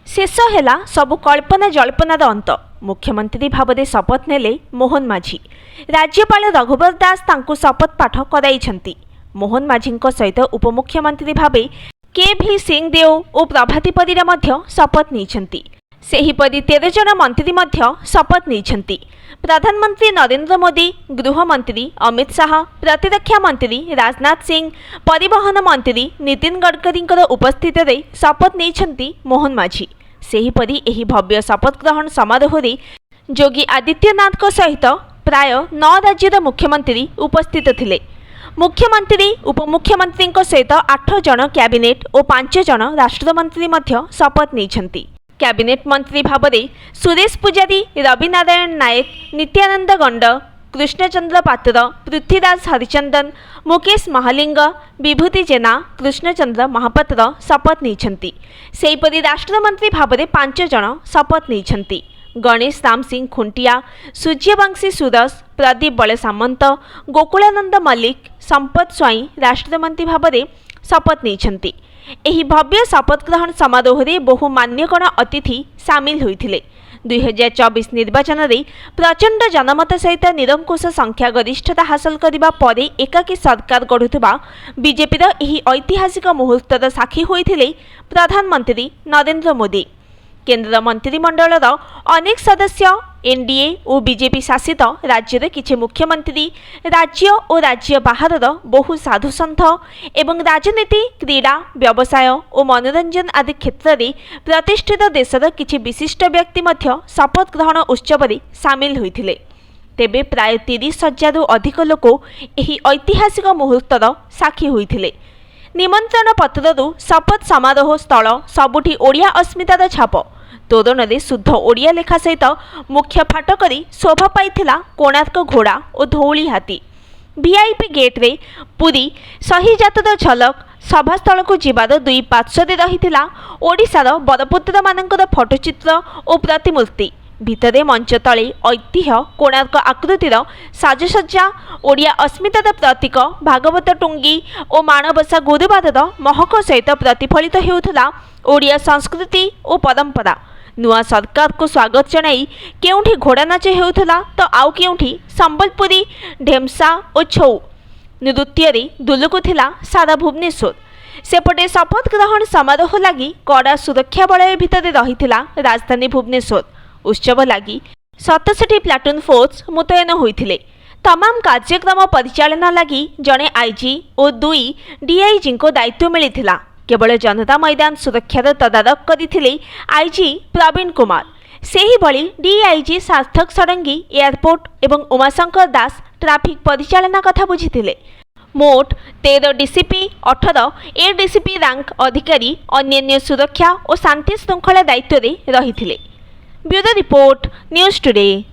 शेष है सबु कल्पना जल्पनार अंत। मुख्यमंत्री भाव में शपथ नेले मोहन माझी। राज्यपाल रघुवर दास तांकु शपथ पाठ कराइछंती। मोहन माझी सहित उपमुख्यमंत्री भाव के भी सिंहदेव और प्रभाती परिडा मध्य शपथ नहीं। सेहीपरि 13 जन मंत्री मध्य शपथ नहीं। प्रधानमंत्री नरेंद्र मोदी, गृहमंत्री अमित शाह, प्रतिरक्षा मंत्री राजनाथ सिंह, परिवहन मंत्री नितिन गडकरी उपस्थित में शपथ नहीं मोहन माझी। सेहीपरि एही भव्य शपथ ग्रहण समारोह रे योगी आदित्यनाथ सहित प्राय 9 राज्यर मुख्यमंत्री उपस्थित थिले। मुख्यमंत्री उपमुख्यमंत्री सहित 8 जन कैबिनेट और 5 जन राष्ट्रमंत्री मध्य शपथ नहीं। कैबिनेट मंत्री भाव में सुरेश पुजारी, रवि नारायण नायक, नित्यानंद गंड, कृष्णचंद्र पात्र, पृथ्वीराज हरिचंदन, मुकेश महालिंग, विभूति जेना, कृष्णचंद्र महापात्र शपथ नहीं। सेहीपरि राष्ट्रमंत्री भाव में 5 जन शपथ नहीं। गणेश राम सिंह खुंटिया, सूर्यवंशी सुरस, प्रदीप बड़े सामंत, गोकुलानंद मल्लिक, संपत स्वाई राष्ट्रमंत्री भाव में शपथ नहीं। एही भव्य शपथ ग्रहण समारोह रे बहु मान्यगण अतिथि सामिल होइथिले। 2024 निर्वाचन रे प्रचंड जनमत सहित निरंकुश संख्या गरिष्ठता हासिल करिबा परे एकाकी सरकार गढ़ुथिबा बीजेपी एही ऐतिहासिक मुहूर्तर साक्षी होइथिले प्रधानमंत्री नरेंद्र मोदी। केंद्र मंत्रिमंडलर अनेक सदस्य, एनडीए और बीजेपी शासित राज्यर किछि मुख्यमंत्री, राज्य और राज्य बाहर बहु साधुसंत एवं राजनीति, क्रीड़ा, व्यवसाय और मनोरंजन आदि क्षेत्र में प्रतिष्ठित देशर किछि विशिष्ट व्यक्ति मध्य शपथ ग्रहण उत्सव में सामिल होइथिले। तेबे प्राय 30,000 रु अधिक लोक एही ऐतिहासिक मुहूर्तर साक्षी होइथिले। निमंत्रण पत्ररु शपथ समारोह स्थल सबुठी ओडिया अस्मितार छाप तोरण में शुद्ध ओडिया लेखा सहित मुख्य फाटक शोभा पाइथिला कोणार्क घोड़ा और धौली हाथी। वीआईपी गेट रे पूरी सही जातर झलक, सभास्थल को जीवार 2 पार्श्व रही ओडिशार बरपुत्र मानकर फोटोचित्र और प्रतिमूर्ति। भितरे मंच तले ऐतिह्य कोणार्क आकृतिर साजसज्जा, ओडिया अस्मितार प्रतीक भागवत टुंगी और माणबसा गुरुवार महक सहित प्रतिफलित होउथला ओडिया संस्कृति और परंपरा। नुआ सरकार को स्वागत जनाई केउठी घोड़ा नाच होउथला तो आउ केउठी संबलपुरी ढेमसा और छौ नृत्य रे दुलुकुथिला सारा भुवनेश्वर। सेपटे शपथ ग्रहण समारोह लगी कड़ा सुरक्षा बलय भितर रहिथिला राजधानी भुवनेश्वर। उत्सव लगी 67 प्लाटून फोर्स मुतयन होइथिले। तमाम कार्यक्रम परिचालना लगी जड़े आईजी और 2 डीआईजी को दायित्व मिलिथिला। केवल जनता मैदान सुरक्षार तदारख करथिले आईजी प्रवीण कुमार। सेही भली डीआईजी सार्थक षडंगी एयरपोर्ट एवं उमाशंकर दास ट्राफिक परिचालना कथा बुझीथिले। मोट 13 डीसीपी, 18 एडीसीपी रैंक अधिकारी अन्य सुरक्षा और शांति श्रृंखला दायित्व रे रहिथिले। Bureau report, news today.